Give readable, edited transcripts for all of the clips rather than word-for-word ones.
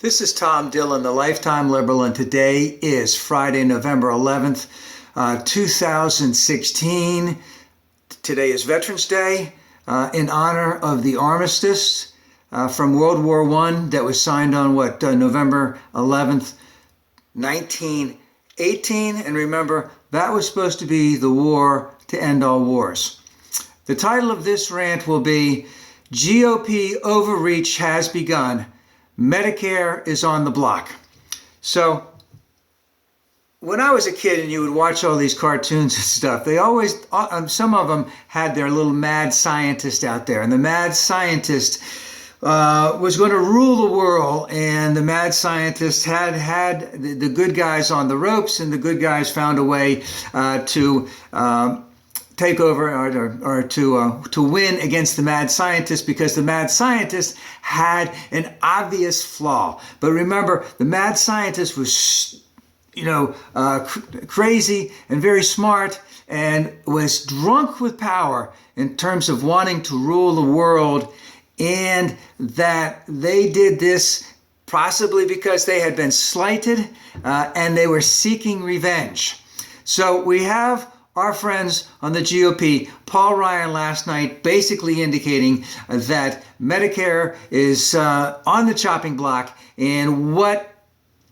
This is Tom Dillon, the Lifetime Liberal, and today is Friday, November 11th, 2016. Today is Veterans Day in honor of the armistice from World War I that was signed on November 11th, 1918. And remember, that was supposed to be the war to end all wars. The title of this rant will be GOP Overreach Has Begun. Medicare is on the block. So when I was a kid and you would watch all these cartoons and stuff, they always, some of them had their little mad scientist out there. And the mad scientist was going to rule the world. And the mad scientist had the good guys on the ropes, and the good guys found a way to take over or to win against the mad scientist, because the mad scientist had an obvious flaw. But remember, the mad scientist was, crazy and very smart, and was drunk with power in terms of wanting to rule the world, and that they did this possibly because they had been slighted and they were seeking revenge. So we have our friends on the GOP, Paul Ryan last night, basically indicating that Medicare is on the chopping block, and what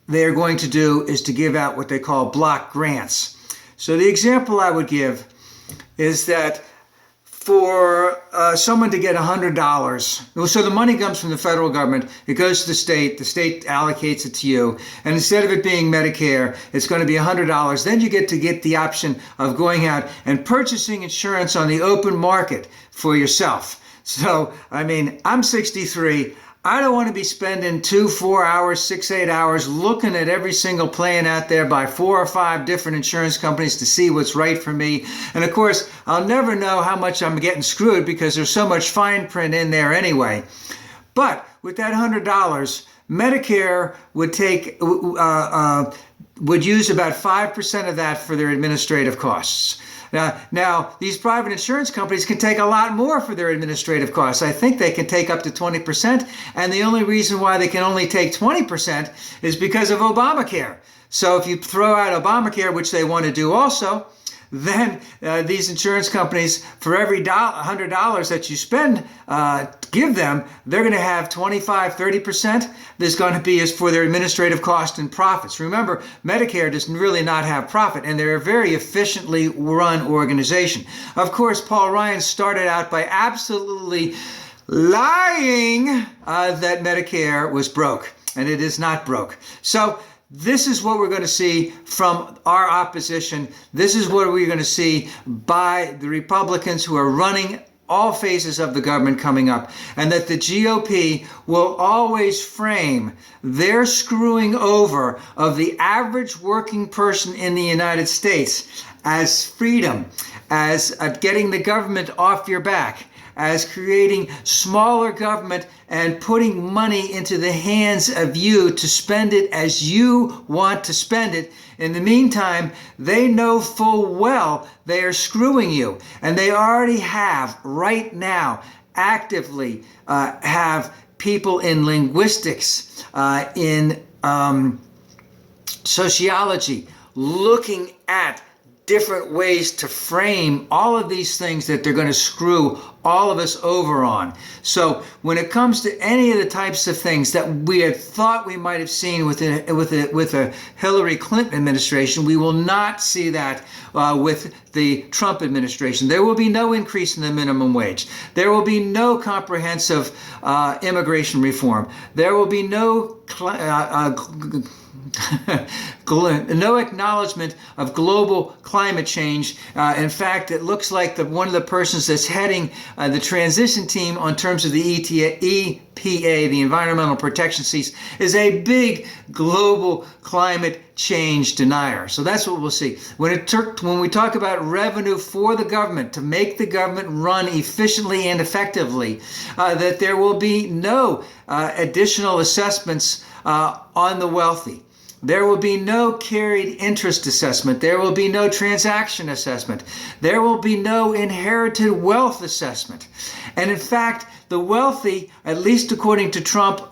they're going to do is to give out what they call block grants. So the example I would give is that for someone to get $100, so the money comes from the federal government, it goes to the state allocates it to you, and instead of it being Medicare, it's going to be $100. Then you get the option of going out and purchasing insurance on the open market for yourself. So, I'm 63. I don't want to be spending 2, 4 hours, 6, 8 hours looking at every single plan out there by 4 or 5 different insurance companies to see what's right for me. And of course, I'll never know how much I'm getting screwed because there's so much fine print in there anyway. But with that $100, Medicare would use about 5% of that for their administrative costs. Now, these private insurance companies can take a lot more for their administrative costs. I think they can take up to 20%, and the only reason why they can only take 20% is because of Obamacare. So if you throw out Obamacare, which they want to do also, then these insurance companies, for every $100 that you spend, give them, they're going to have 25, 30%. There's going to be as for their administrative cost and profits. Remember, Medicare does really not have profit, and they're a very efficiently run organization. Of course, Paul Ryan started out by absolutely lying that Medicare was broke, and it is not broke. So this is what we're going to see from our opposition. This is what we're going to see by the Republicans who are running all phases of the government coming up, and that the GOP will always frame their screwing over of the average working person in the United States as freedom, as getting the government off your back, as creating smaller government and putting money into the hands of you to spend it as you want to spend it. In the meantime, they know full well they are screwing you. And they already have, right now, actively have people in linguistics, in sociology, looking at different ways to frame all of these things that they're going to screw all of us over on. So when it comes to any of the types of things that we had thought we might have seen with a Hillary Clinton administration, we will not see that with the Trump administration. There will be no increase in the minimum wage. There will be no comprehensive immigration reform. There will be no no acknowledgement of global climate change. In fact, it looks like one of the persons that's heading the transition team on terms of the EPA, the Environmental Protection Agency, is a big global climate change denier. So that's what we'll see. When we talk about revenue for the government, to make the government run efficiently and effectively, that there will be no additional assessments on the wealthy. There will be no carried interest assessment. There will be no transaction assessment. There will be no inherited wealth assessment. And in fact, the wealthy, at least according to Trump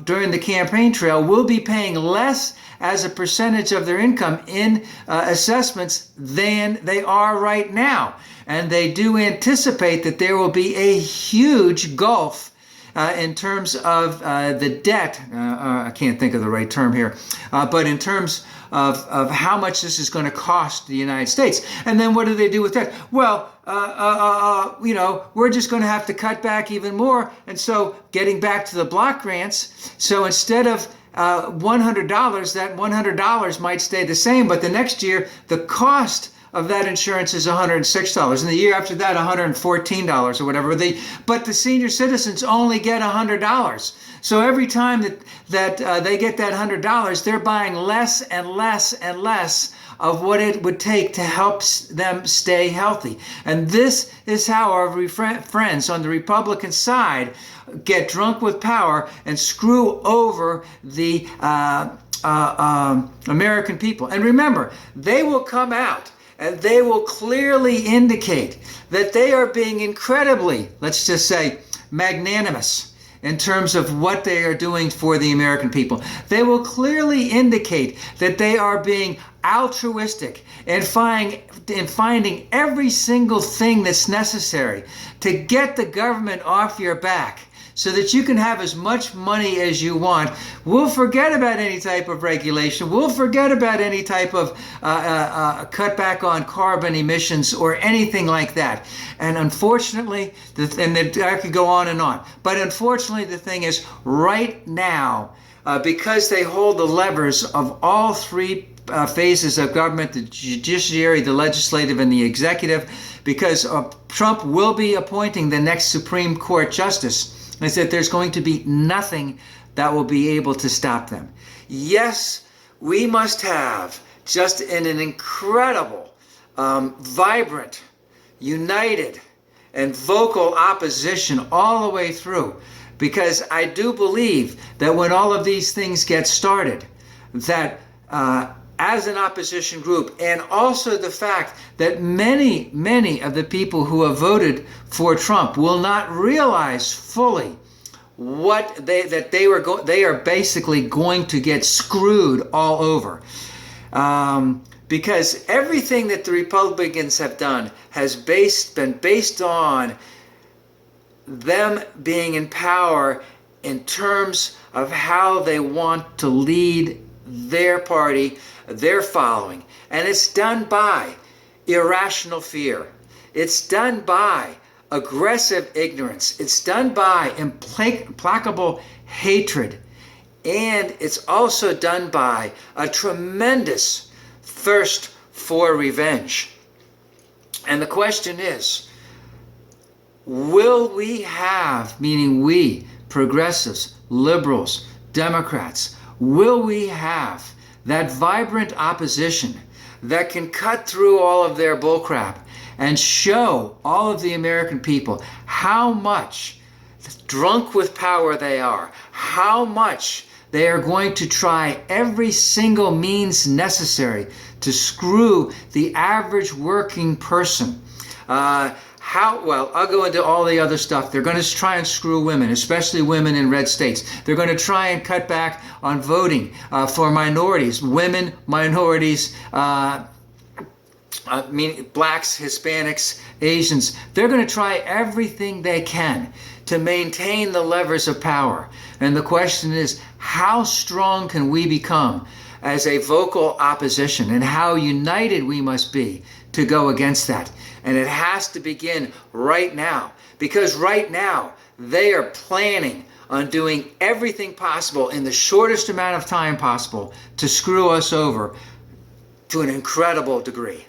during the campaign trail, will be paying less as a percentage of their income in assessments than they are right now. And they do anticipate that there will be a huge gulf in terms of the debt. I can't think of the right term here, but in terms of how much this is going to cost the United States. And then what do they do with that? Well, we're just going to have to cut back even more. And so getting back to the block grants, so instead of $100, that $100 might stay the same, but the next year, the cost of that insurance is $106, and the year after that, $114 or whatever. But the senior citizens only get $100. So every time that they get that $100, they're buying less and less and less of what it would take to help them stay healthy. And this is how our friends on the Republican side get drunk with power and screw over the American people. And remember, they will come out and they will clearly indicate that they are being incredibly, let's just say, magnanimous in terms of what they are doing for the American people. They will clearly indicate that they are being altruistic and finding every single thing that's necessary to get the government off your back so that you can have as much money as you want. We'll forget about any type of regulation. We'll forget about any type of cutback on carbon emissions or anything like that. And unfortunately, I could go on, but unfortunately the thing is, right now, because they hold the levers of all three phases of government, the judiciary, the legislative, and the executive, because Trump will be appointing the next Supreme Court justice, is that there's going to be nothing that will be able to stop them. Yes, we must have just an incredible, vibrant, united, and vocal opposition all the way through. Because I do believe that when all of these things get started, that as an opposition group, and also the fact that many, many of the people who have voted for Trump will not realize fully what they are basically going to get screwed all over. Because everything that the Republicans have done has been based on them being in power in terms of how they want to lead their party, their following. And it's done by irrational fear. It's done by aggressive ignorance. It's done by implacable hatred. And it's also done by a tremendous thirst for revenge. And the question is, will we have, meaning we, progressives, liberals, Democrats, will we have that vibrant opposition that can cut through all of their bullcrap and show all of the American people how much drunk with power they are, how much they are going to try every single means necessary to screw the average working person? Well, I'll go into all the other stuff. They're going to try and screw women, especially women in red states. They're going to try and cut back on voting for minorities, women, minorities, blacks, Hispanics, Asians. They're going to try everything they can to maintain the levers of power. And the question is, how strong can we become as a vocal opposition, and how united we must be to go against that? And it has to begin right now, because right now they are planning on doing everything possible in the shortest amount of time possible to screw us over to an incredible degree.